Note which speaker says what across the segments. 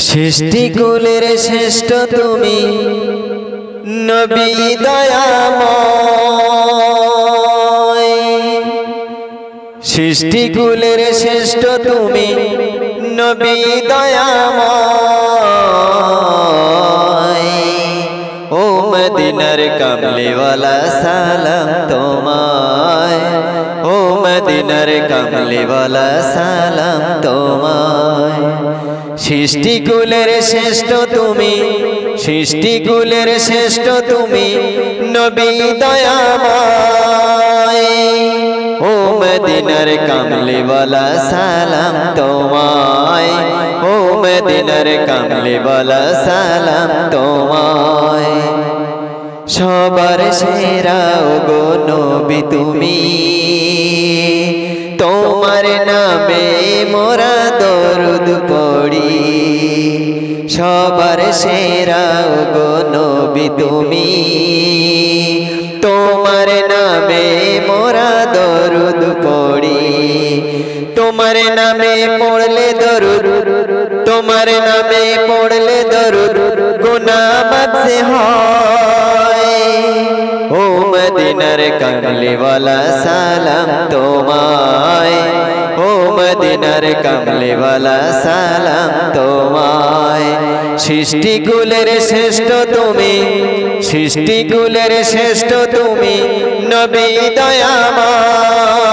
Speaker 1: সৃষ্টিকুলের শ্রেষ্ঠ তুমি নবী দয়াময়। সৃষ্টিকুলের শ্রেষ্ঠ তুমি নবী দয়াময়। ও মদিনার কামলিওয়ালা সালাম তোমায়। ও মদিনার কামলিওয়ালা সালাম তোমায়। সৃষ্টিকুলের শ্রেষ্ঠ তুমি, সৃষ্টিকুলের শ্রেষ্ঠ তুমি নবী দয়াময়। ও মদিনার কামলিওয়ালা সালাম তোমায়। ও মদিনার কামলিওয়ালা সালাম তোমায়। সবার সেরা গো নবী তুমি, তোমার নামে মোরা দরুদ পড়ি। সবার সেরা গো নবী তুমি, তোমার নামে মোরা দরুদ পড়ি। তোমার নামে পড়লে দরুদ, তোমার নামে পড়লে দরুদ গুনাহ মাফ হয়। ও মদিনার কামলিওয়ালা সালাম তোমায়। ও মদিনার কামলিওয়ালা সালাম তোমায়। সৃষ্টিকুলের শ্রেষ্ঠ তুমি, সৃষ্টিকুলের শ্রেষ্ঠ তুমি নবী দয়াময়।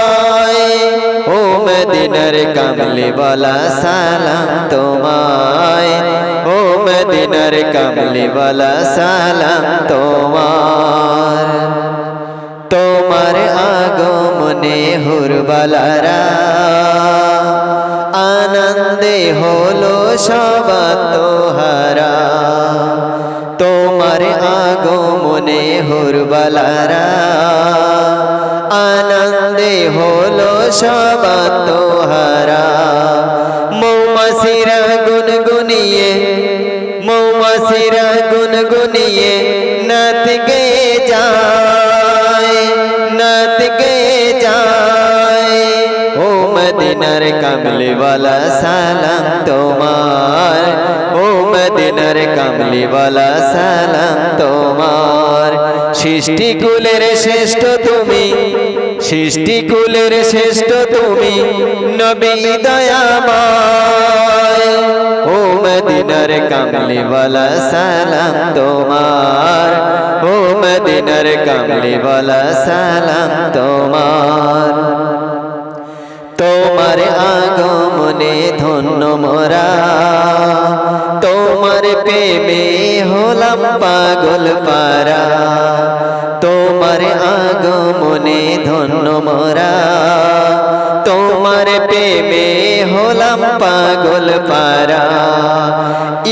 Speaker 1: ও মদিনার কামলিওয়ালা সালাম তোমায়। ও মদিনার কামলিওয়ালা সালাম তোমার। তোমার আগমনে হুরবালারা আনন্দে হলো সব তোহারা। তোমার আগমনে হুরবালারা আনন্দে হলো সব তোহারা। মৌমাছিরা গুনগুনিয়ে, মৌমাছিরা গুনগুনিয়ে নাত গেয়ে যায়, নাত গেয়ে যায়। ও মদিনার কামলিওয়ালা সালাম তোমার। ও মদিনার কামলিওয়ালা সালাম তোমার। সৃষ্টিকুলের শ্রেষ্ঠ তুমি, সৃষ্টিকুলের শ্রেষ্ঠ তুমি নবী দয়াময়। ও মদিনার কামলিওয়ালা সালাম তোমার। ও মদিনার কামলিওয়ালা সালাম তোমার। তোমার আগমনে ধন্য মোরা, তোমার প্রেমে হলাম পাগল পারা। তোমার আগমনে ধন্য মোরা, তোমার প্রেমে হলাম পাগল পারা।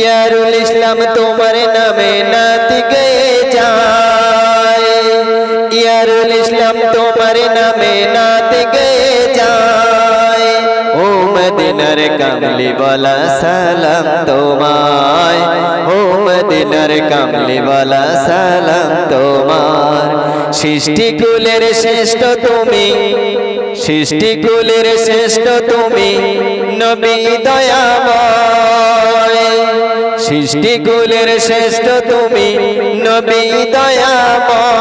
Speaker 1: ইয়ারুল ইসলাম তোমার নামে নাত গেয়ে যায়। ইয়ারুল ইসলাম তোমার নামে নাত গেয়ে যায়। ও মদিনার কামলিওয়ালা সালাম তোমায়। ও মদিনার কামলিওয়ালা সালাম তোমার। সৃষ্টিকুলের শ্রেষ্ঠ তুমি, সৃষ্টিকুলের শ্রেষ্ঠ তুমি নবী দয়াময়। সৃষ্টিকুলের শ্রেষ্ঠ তুমি নবী দয়াময়।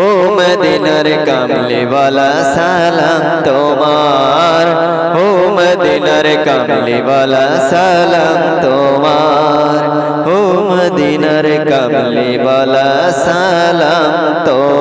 Speaker 1: ও মদিনার কামলিওয়ালা সালাম তোমার। ও মদিনার কামলিওয়ালা সালাম তোমার। ও মদিনার কামলিওয়ালা সালাম তোমার।